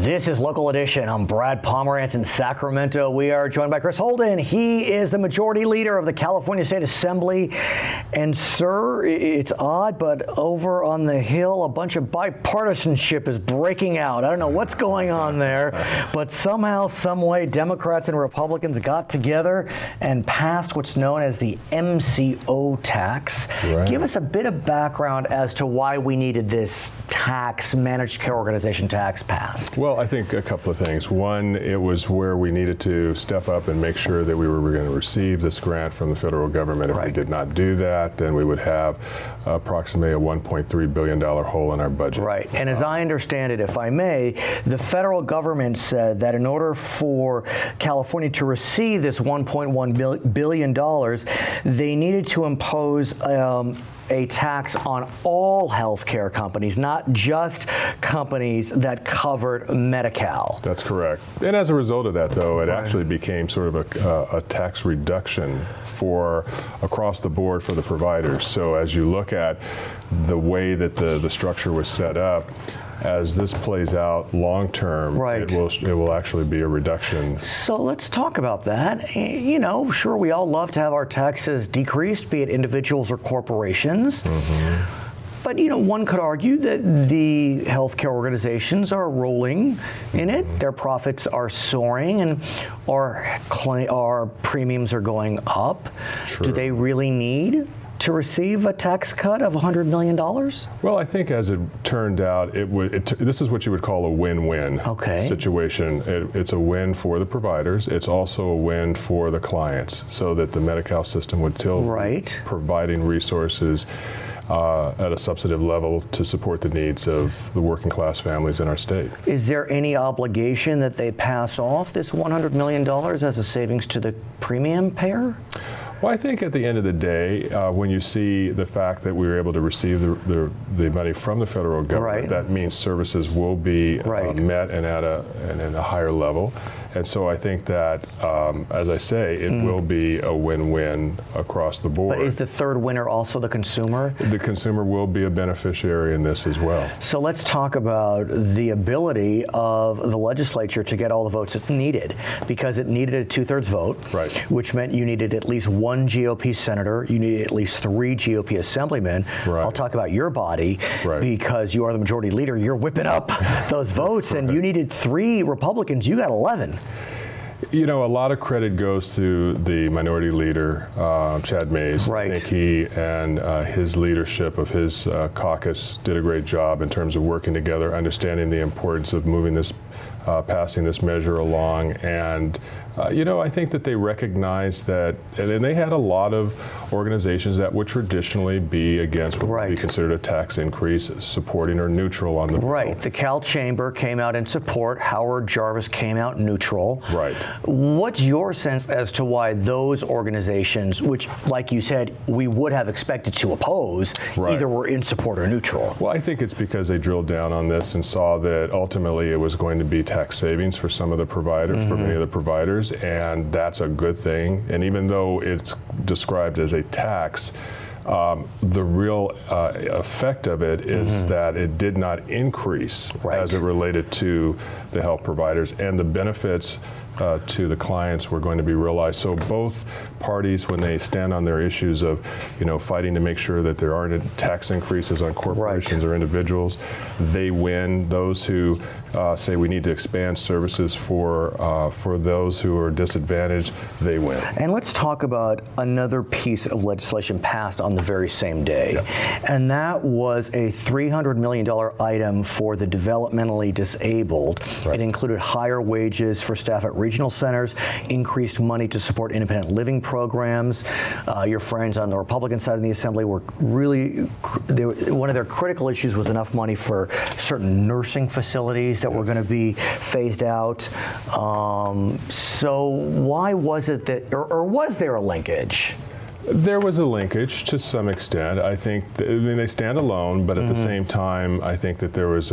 This is Local Edition. I'm Brad Pomerance in Sacramento. We are joined by Chris Holden. He is the majority leader of the California State Assembly. And sir, it's odd, but over on the Hill, a bunch of bipartisanship is breaking out. I don't know what's going on there, but somehow, some way, Democrats and Republicans got together and passed what's known as the MCO tax. Right. Give us a bit of background as to why we needed this tax, managed care organization tax, passed. Well, I think a couple of things. One, it was where we needed to step up and make sure that we were going to receive this grant from the federal government. If we did not do that, then we would have approximately a $1.3 billion hole in our budget. Right. And as I understand it, if I may, the federal government said that in order for California to receive this $1.1 billion, they needed to impose a tax on all healthcare companies, not just companies that covered Medi-Cal. That's correct. And as a result of that, though, it actually became sort of a tax reduction for across the board for the providers. So as you look at the way that the structure was set up, as this plays out long term, it will actually be a reduction. So let's talk about that. You know, sure, we all love to have our taxes decreased, be it individuals or corporations. But, you know, one could argue that the healthcare organizations are rolling in it. Their profits are soaring and our premiums are going up. True. Do they really need to receive a tax cut of $100 million? Well, I think as it turned out, this is what you would call a win-win situation. It's a win for the providers. It's also a win for the clients, so that the Medi-Cal system would still be providing resources at a substantive level to support the needs of the working class families in our state. Is there any obligation that they pass off this $100 million as a savings to the premium payer? Well, I think at the end of the day, when you see the fact that we were able to receive the money from the federal government, that means services will be met and at a higher level. And so I think that, as I say, it will be a win-win across the board. But is the third winner also the consumer? The consumer will be a beneficiary in this as well. So let's talk about the ability of the legislature to get all the votes it needed, because it needed a 2/3 vote, which meant you needed at least one GOP senator, you needed at least 3 GOP assemblymen. I'll talk about your body, because you are the majority leader. You're whipping up those votes, and you needed 3 Republicans. You got 11. You know, a lot of credit goes to the minority leader, Chad Mays. I think he and his leadership of his caucus did a great job in terms of working together, understanding the importance of moving this, passing this measure along. And you know, I think that they recognize that, and they had a lot of organizations that would traditionally be against what would be considered a tax increase, supporting or neutral on the bill. The Cal Chamber came out in support. Howard Jarvis came out neutral. What's your sense as to why those organizations, which, like you said, we would have expected to oppose, either were in support or neutral? Well, I think it's because they drilled down on this and saw that ultimately it was going to be tax savings for some of the providers, for many of the providers, and that's a good thing. And even though it's described as a tax, the real effect of it is that it did not increase as it related to the health providers, and the benefits to the clients were going to be realized. So both parties, when they stand on their issues of, you know, fighting to make sure that there aren't tax increases on corporations or individuals, they win. Those who say we need to expand services for those who are disadvantaged, they win. And let's talk about another piece of legislation passed on the very same day, and that was a $300 million item for the developmentally disabled. It included higher wages for staff at regional centers, increased money to support independent living programs. Your friends on the Republican side of the Assembly were really, one of their critical issues was enough money for certain nursing facilities that were going to be phased out. So why was it that, or was there a linkage? There was a linkage to some extent. I think they stand alone, but at the same time, I think that there was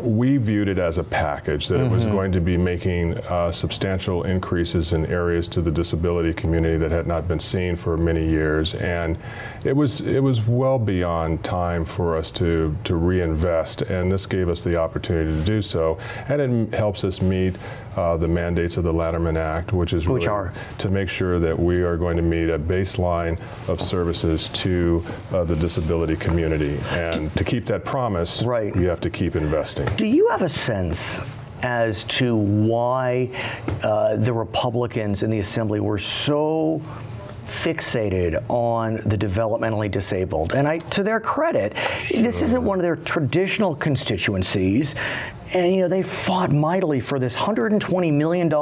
we viewed it as a package, that it was going to be making substantial increases in areas to the disability community that had not been seen for many years, and it was well beyond time for us to reinvest, and this gave us the opportunity to do so, and it helps us meet the mandates of the Lanterman Act, which really to make sure that we are going to meet a baseline of services to the disability community, and to keep that promise, we have to keep investing. Do you have a sense as to why the Republicans in the Assembly were so fixated on the developmentally disabled? And to their credit, this isn't one of their traditional constituencies. And they fought mightily for this $120 million,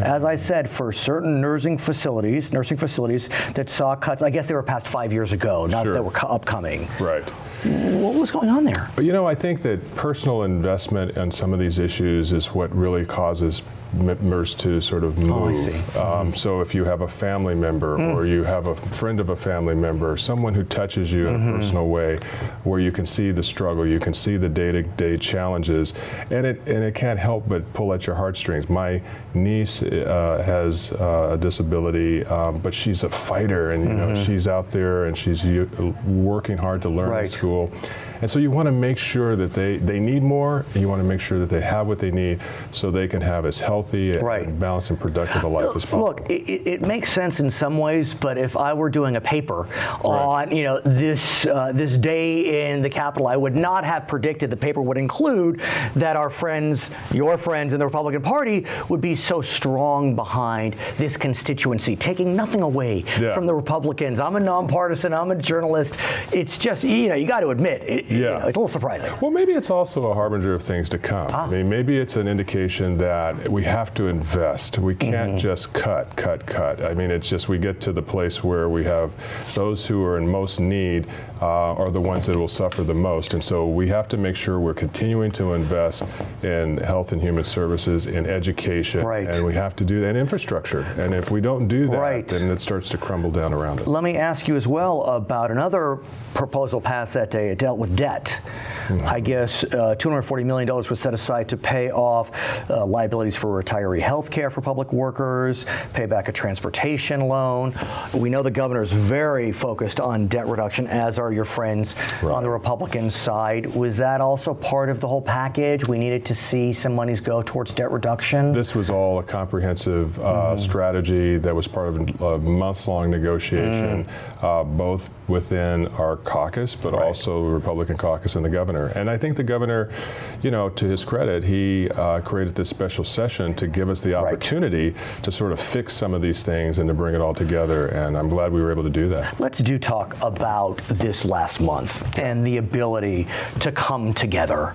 as I said, for certain nursing facilities that saw cuts. I guess they were passed 5 years ago, not that they were upcoming. Right. What was going on there? I think that personal investment in some of these issues is what really causes members to sort of move. Oh, I see. So if you have a family member or you have a friend of a family member, someone who touches you in a personal way, where you can see the struggle, you can see the day-to-day challenges, and it can't help but pull at your heartstrings. My niece has a disability, but she's a fighter, and she's out there and she's working hard to learn in school. And so you want to make sure that they need more, and you want to make sure that they have what they need so they can have as healthy and balanced and productive a life as possible. Look, it makes sense in some ways, but if I were doing a paper on this day in the Capitol, I would not have predicted the paper would include that our friends, your friends in the Republican Party, would be so strong behind this constituency, taking nothing away from the Republicans. I'm a nonpartisan, I'm a journalist. It's just, you got to admit, it's a little surprising. Well, maybe it's also a harbinger of things to come. I mean, maybe it's an indication that we have to invest. We can't just cut. I mean, it's just we get to the place where we have those who are in most need are the ones that will suffer the most. And so we have to make sure we're continuing to invest in health and human services, in education, and we have to do that in infrastructure. And if we don't do that, then it starts to crumble down around us. Let me ask you as well about another proposal passed that day. It dealt with debt. I guess $240 million was set aside to pay off liabilities for retiree health care for public workers, pay back a transportation loan. We know the governor's very focused on debt reduction, as are your friends on the Republican side. Was that also part of the whole package? We needed to see some monies go towards debt reduction? This was all a comprehensive strategy that was part of a months-long negotiation, both within our caucus, but also the Republican caucus and the governor. And I think the governor, to his credit, he created this special session to give us the opportunity to sort of fix some of these things and to bring it all together. And I'm glad we were able to do that. Let's talk about this last month and the ability to come together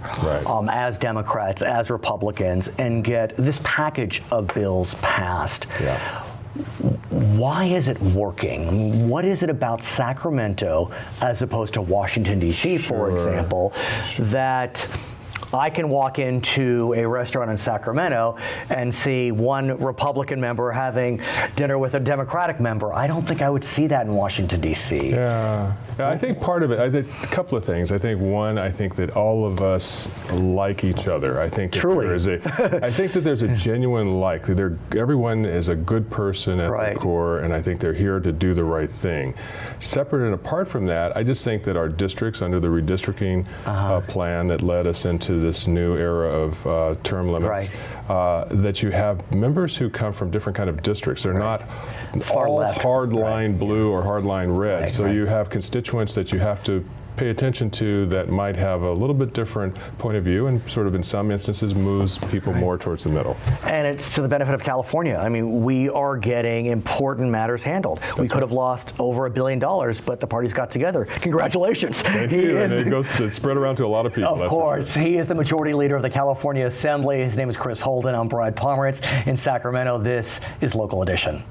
as Democrats, as Republicans, and get this package of bills passed. Why is it working? What is it about Sacramento, as opposed to Washington, D.C., for example, that I can walk into a restaurant in Sacramento and see one Republican member having dinner with a Democratic member? I don't think I would see that in Washington, D.C. Yeah, I think part of it, a couple of things. I think one, I think that all of us like each other. I think that I think that there's a genuine like. Everyone is a good person at their core, and I think they're here to do the right thing. Separate and apart from that, I just think that our districts, under the redistricting plan that led us into this new era of term limits, that you have members who come from different kind of districts. They're not all hardline blue or hardline red. So you have constituents that you have to pay attention to that might have a little bit different point of view, and sort of in some instances moves people more towards the middle. And it's to the benefit of California. I mean, we are getting important matters handled. We could have lost over $1 billion, but the parties got together. Congratulations. Thank you. And it's spread around to a lot of people. Of course. He is the majority leader of the California Assembly. His name is Chris Holden. I'm Brad Pomerance in Sacramento. This is Local Edition.